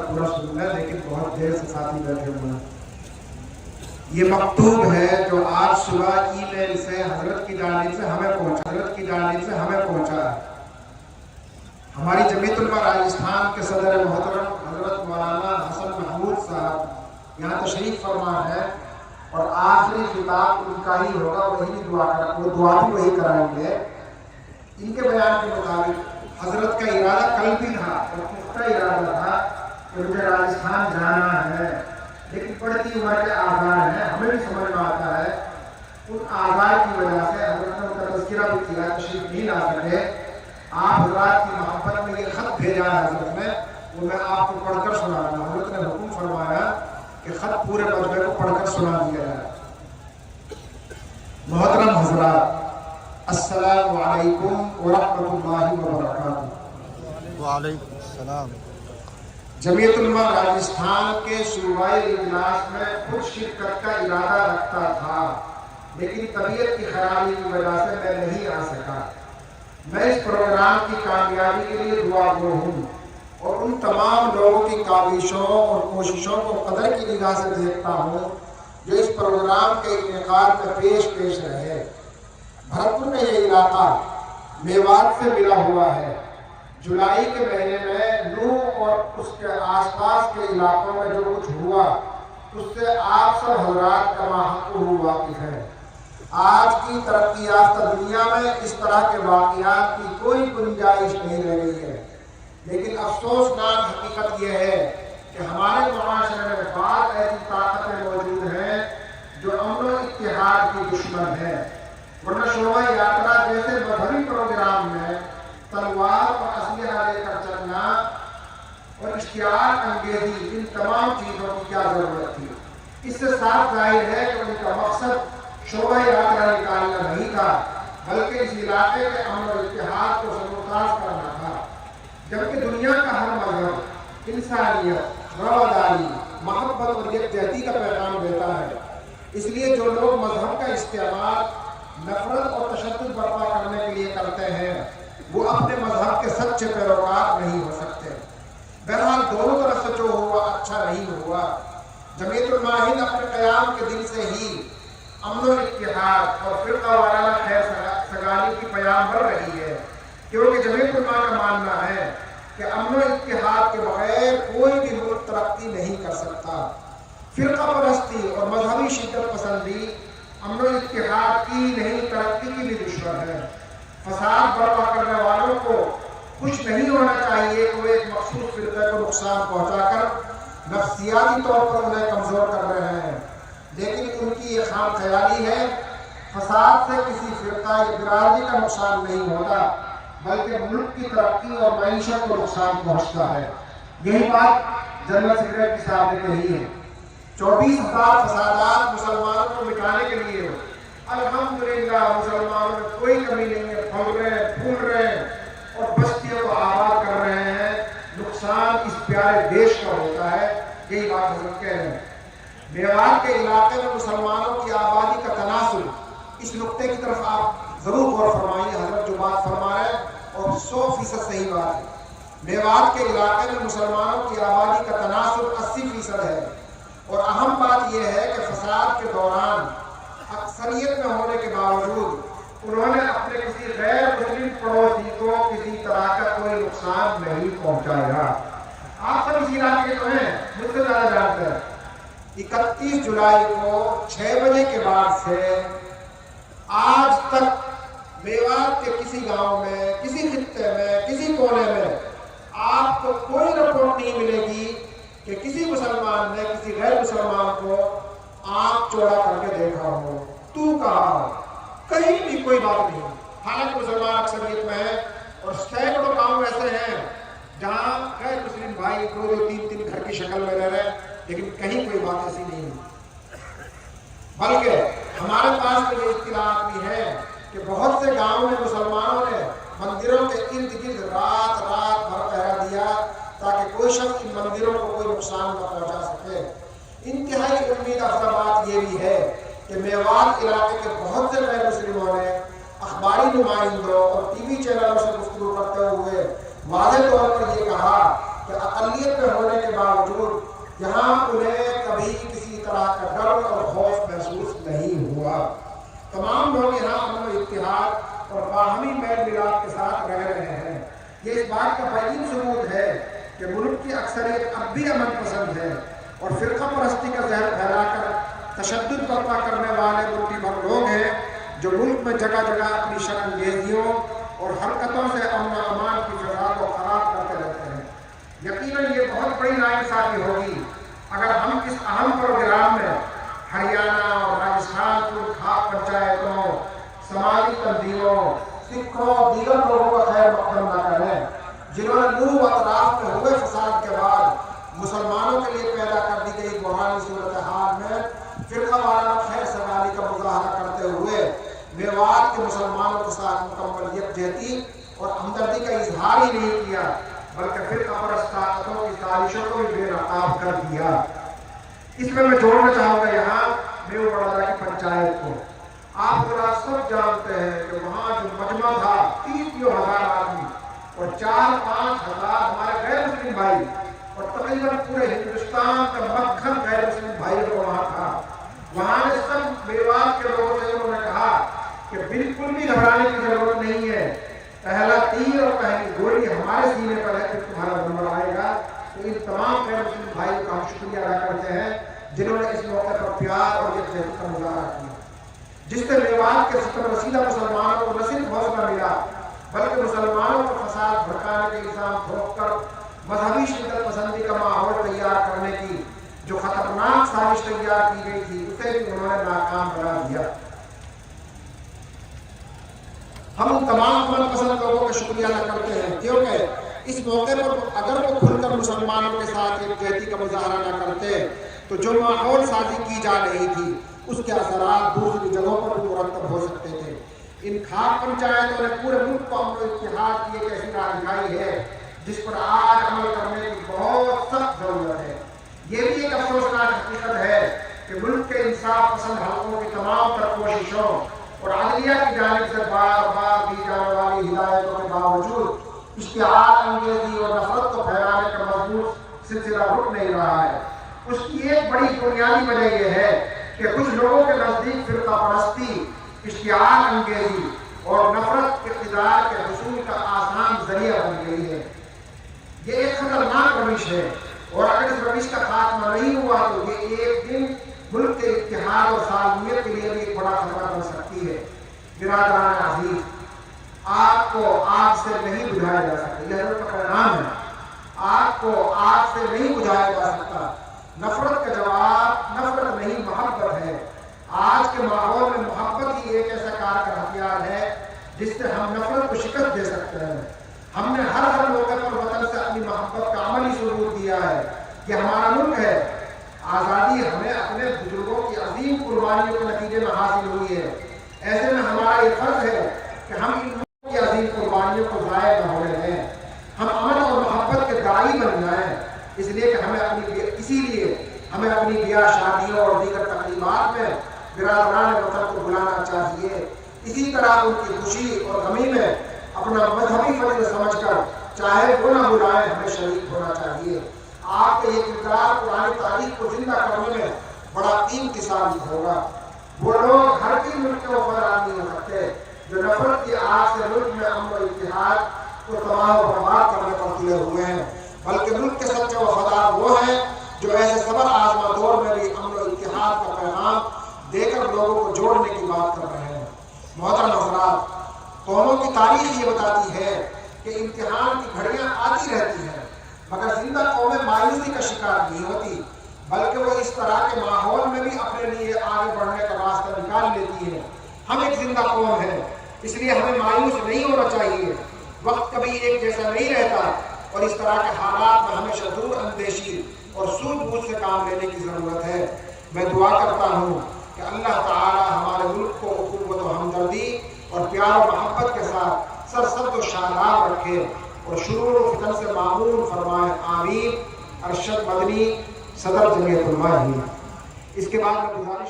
पूरा सुन लें, लेकिन बहुत देर से साथी बैठे हुए हैं। ये मकतूब है जो आज सुबह ईमेल से हजरत की जानिब से हमें पहुंचा है। हमारी जमीयत उलमा राजस्थान के सदर मोहतरम हजरत मौलाना हसन महमूद साहब यहाँ तशरीफ फरमा है और आखिरी खिताब उनका ही होगा, वो दुआ भी वही कराएंगे। इनके बयान के मुताबिक हजरत का इरादा कल भी था और पुख्ता इरादा था कि मुझे राजस्थान जाना है, लेकिन बढ़ती उम्र के आज़ार हैं, हमें भी समझ में आता है। उन आज़ार की वजह से हजरत ने उनका तज़किरा भी किया, तशरीफ नहीं ला सके। आप हजरात की मोहब्बत में ये खत भेजा है हजरत ने, वो मैं आपको पढ़कर सुना रहा हूँ। हजरत ने हुक्म फरमाया कि खत पूरे मजमे को पढ़कर सुना दिया जाए। मोहतरम हजरात, अस्सलामु अलैकुम व रहमतुल्लाहि व बरकातुहू। वालेकुम सलाम। जमीयत उलमा राजस्थान के सूबाई इजलास में खुद शिरकत का इरादा रखता था, लेकिन तबीयत की खराबी की वजह से मैं नहीं आ सका। मैं इस प्रोग्राम की कामयाबी के लिए दुआगो हूँ और उन तमाम लोगों की काविशों और कोशिशों को कदर की निगाह से देखता हूँ जो इस प्रोग्राम के इनेकाद में पेश रहे। भरतपुर का ये इलाका मेवात से मिला हुआ है। जुलाई के महीने में नूह और उसके आसपास के इलाकों में जो कुछ हुआ उससे आप सब हजरात तमाम वाकिफ हैं। आज की तरक्की याफ्ता दुनिया में इस तरह के वाक़ियात की कोई गुंजाइश नहीं रह गई है, लेकिन अफसोसनाक हकीकत यह है कि हमारे मुआशरे में बाद ऐसी ताकतें मौजूद हैं जो अमन व इत्तेहाद की दुश्मन है। वरना शोभा यात्रा जैसे मजहबी प्रोग्राम में तलवार और असलहा लेकर चलना और इश्तिहार अंगेजी, इन तमाम चीज़ों की क्या जरूरत थी। इससे साफ जाहिर है कि उनका मकसद शोभा यात्रा निकालना नहीं था, बल्कि इस इलाके के अमन और इत्तेहाद को सरमताज करना था। जबकि दुनिया का हर मजहब इंसानियत, रवादारी, मोहब्बत और यकजहती का पैगाम देता है। इसलिए जो लोग मजहब का इस्तेमाल नफरत और तशद्दुद बर्पा करने के लिए करते हैं वो अपने मजहब के सच्चे पैरोकार नहीं हो सकते। बहरहाल दोनों तरफ से जो हुआ अच्छा नहीं हुआ। जमीयत उलमा हिंद अपने क़याम के दिन से ही अमन और इत्तेहाद और फिरका वाराना खैर सगाली की पयाम बढ़ रही है, क्योंकि जमीयत उलमा का मानना है कि अमन और इत्तेहाद के बगैर कोई भी मुल्क तरक्की नहीं कर सकता। फिरका परस्ती और मजहबी शिद्दत पसंदी अमन और इत्तेहाद की नहीं तरक्की की भी दुश्मन है। फसाद बर्पा करने वालों को खुश नहीं होना चाहिए कि वो एक मखसूस फिरके को नुकसान पहुंचाकर नफ्सियाती तौर पर उन्हें कमजोर कर रहे हैं, लेकिन उनकी ये खाम ख्याली है। फसाद से किसी फिरका या बिरादरी का नुकसान नहीं होता, बल्कि मुल्क की तरक्की और मईशत को नुकसान पहुंचता है। यही बात जनरल सेक्रेटरी साहब ने कही है। 24,000 फसादात मुसलमानों को मिटाने के लिए अल्हम्दुलिल्लाह मुसलमानों में कोई कमी नहीं है, फल रहे फूल रहे और बस्तियों को आबाद कर रहे हैं। नुकसान इस प्यारे देश का होता है, यही बात हम कह रहे हैं। मेवात के इलाके में मुसलमानों की आबादी का तनासुब, इस नुक्ते की तरफ आप जरूर गौर फरमाइए। हजरत जो बात फरमा रहे हैं और 100% सही बात है। मेवात के इलाके में मुसलमानों की आबादी का तनासुब 80% है और अहम बात यह है कि फसाद के दौरान अक्सरियत में होने के बावजूद उन्होंने अपने किसी गैर मुस्लिम पड़ोसी को किसी तरह का कोई नुकसान नहीं पहुंचाया। आप सब इस इलाके को हैं, मुझसे ज्यादा जानते हैं। 31 जुलाई को 6 बजे के बाद से आज तक मेवात के किसी गांव में, किसी खित्ते में, किसी कोने में आपको कोई रिपोर्ट नहीं मिलेगी कि किसी मुसलमान ने किसी गैर मुसलमान को आंख चौड़ा करके देखा हो, तू कहा, कहीं भी कोई बात नहीं। हालांकि मुसलमान अक्सरियत में है और सैकड़ों गांव ऐसे हैं जहां गैर मुस्लिम भाई 2-3 घर की शक्ल में रह रहे हैं, लेकिन कहीं कोई बात ऐसी नहीं है। बल्कि हमारे पास तो ये इत्तलात भी है कि बहुत से गांवों में मुसलमानों ने मंदिरों के इर्द गिर्द रात भर पहरा दिया ताकि कोई शख्स इन मंदिरों को कोई नुकसान न पहुंचा सके। इंतहाई उम्मीद अफजा बात ये भी है कि मेवात इलाके के बहुत से गैर मुस्लिमों ने अखबारी नुमाइंदों और टीवी चैनलों से गुफ्तगू करते हुए वाज़ेह तौर पर यह कहा कि अक़लियत में होने के बावजूद मुल्क की अक्सरियत अब भी अमन पसंद है और फिरका परस्ती का जहर फैलाकर तशद्दुद बर्पा करने वाले मुट्ठी भर लोग हैं जो मुल्क में जगह जगह अपनी शर्मंगेजियों और हरकतों से अमन अमान की फिजा को खराब करते रहते हैं। यकीनन ये बहुत बड़ी नाइंसाफी होगी अगर हम इस अहम प्रोग्राम में हरियाणा और राजस्थान की खाप पंचायतों, समाजी तंजीमों, सिखों और दीगर लोगों का खैर मकदम न करें जिन्होंने नूह व अतराफ में हुए फसाद के बाद मुसलमानों के लिए पैदा कर दी गई बुहानी सूरत हाल में फिरका वाला खैर सगाली का मुजाहरा करते हुए मेवात के मुसलमानों के साथ मुकम्मल यकजहती और हमदर्दी का इजहार ही नहीं किया बल्कि फिरका परस्त ताकतों की साजिशों को भी बेनकाब कर दिया। इसमें मैं जोड़ना चाहूँगा यहाँ मेव बड़ौदा की पंचायत को। आप लोग सब जानते हैं कि वहाँ जो मजमा था 30,000 आदमी और 4-5 हज़ार हमारे गैर मुस्लिम भाई और तकरीबन पूरे हिंदुस्तान का मक्खन गैर मुस्लिम भाई को वहाँ था। वहाँ ने सब मेवात के लोगों से उन्होंने कहा कि बिल्कुल भी घबराने की जरूरत नहीं है, पहला तीर और पहली गोली हमारे सीने पर है कि तुम्हारा नंबर आएगा। तो इन तमाम गैर मुस्लिम भाइयों का हम शुक्रिया अदा करते हैं जिन्होंने इस मौके पर प्यार और यकजहती का मुजाहरा किया, जिससे मेवात के सितम रसीदा मुसलमानों को न सिर्फ हौसला मिला बल्कि मुसलमानों को फसाद भड़काने के इल्जाम ठोककर मजहबी शिद्दत पसंदी का माहौल तैयार करने की जो खतरनाक साजिश तैयार की गई थी उसे भी उन्होंने नाकाम बना दिया। हम उन तमाम अमन पसंद लोगों का शुक्रिया अदा करते हैं क्योंकि इस मौके पर अगर वो खुलकर मुसलमानों के साथ यकजहती का मुजाहरा न करते तो जो माहौल साजी की जा रही थी उसके असरात दूसरी जगहों पर भी मुरतब हो सकते थे। इन खाप पंचायतों ने पूरे मुल्क को अमन इत्तेहाद की एक ऐसी राह दिखाई है जिस पर आज अमल करने की बहुत सख्त जरूरत है। ये भी एक अफसोसनाक हकीकत है कि मुल्क के इंसाफ पसंद हलकों की तमाम तर कोशिशों और अदलिया की जानिब से बार बार दी जाने वाली हिदायतों के बावजूद इश्तिहार अंगेजी और नफरत को फैलाने का मजबूत सिलसिला रुक नहीं रहा है। उसकी एक बड़ी बुनियादी वजह यह है कि कुछ लोगों के नजदीक फिरका परस्ती, इश्तिहार अंगेजी और नफरत इक़्तिदार के हुसूल का आसान जरिया बन गई है। ये एक खतरनाक रविश है और अगर इस रविश का खात्मा नहीं हुआ तो ये एक दिन मुल्क के इत्तेहाद और सालमियत के लिए भी एक बड़ा खतरा बन सकती है। बिरादरान अज़ीज़, आग को आग से नहीं बुझाया जा सकता, यह हज़रत का पैगाम है। आग को आग से नहीं बुझाया जा सकता। नफरत का जवाब नफरत नहीं मोहब्बत है। आज के माहौल में मोहब्बत ही एक ऐसा कारगर हथियार है जिससे हम नफरत को शिकस्त दे सकते हैं। हमने हर मौके पर वतन से अपनी मोहब्बत का अमली सबूत दिया है। ये हमारा मुल्क है। आज़ादी हमें अपने बुजुर्गों की अजीम कुर्बानियों के नतीजे में हासिल हुई है। ऐसे में हमारा ये फर्ज है कि हम इन लोगों की अजीम कुर्बानियों को ज़ाया न होने दें। हम अमन और मोहब्बत के दाई बन जाएं। इसीलिए हमें अपनी ब्याह शादियों और दीगर तकरीबात में बिरादरान वतन को बुलाना चाहिए। इसी तरह उनकी खुशी और गमी में अपना मजहबी फर्ज समझकर चाहे वो न बुलाएं हमें शरीक होना चाहिए। आपके ये किरदार पुरानी तारीख को जिंदा करने में बड़ा कीमती साबित होगा। वो लोग हर की मुल्क के वफादार नहीं हो सकते जो नफरत की आग से मुल्क में अमन और इत्तेहाद को तबाह और बर्बाद करने पर तुले हुए हैं, बल्कि मुल्क के सच्चे वफादार वो हैं जो ऐसे सबर आजमा दौर में भी अमन और इत्तेहाद का पैगाम देकर लोगों को जोड़ने की बात कर रहे हैं। मोहतरम हज़रात, कौमों की तारीख ये बताती है कि इम्तिहान की घड़ियां आती रहती हैं मगर जिंदा कौमें मायूसी का शिकार नहीं होती, बल्कि वो इस तरह के माहौल में भी अपने लिए आगे बढ़ने का रास्ता निकाल लेती है। हम एक जिंदा कौम है, इसलिए हमें मायूस नहीं होना चाहिए। वक्त कभी एक जैसा नहीं रहता और इस तरह के हालात में हमेशा दूर अंदेशी और सूझबूझ से काम लेने की ज़रूरत है। मैं दुआ करता हूँ कि अल्लाह ताला हमारे मुल्क को उख़्वत व हमदर्दी और प्यार और मोहब्बत के साथ सरसब्ज़ व शादाब रखे और शुरूर व फितन से मामून फरमाए। आमीन। अरशद मदनी, सदर जमीयत उलमा हिंद। इसके बाद मैं गुजारिश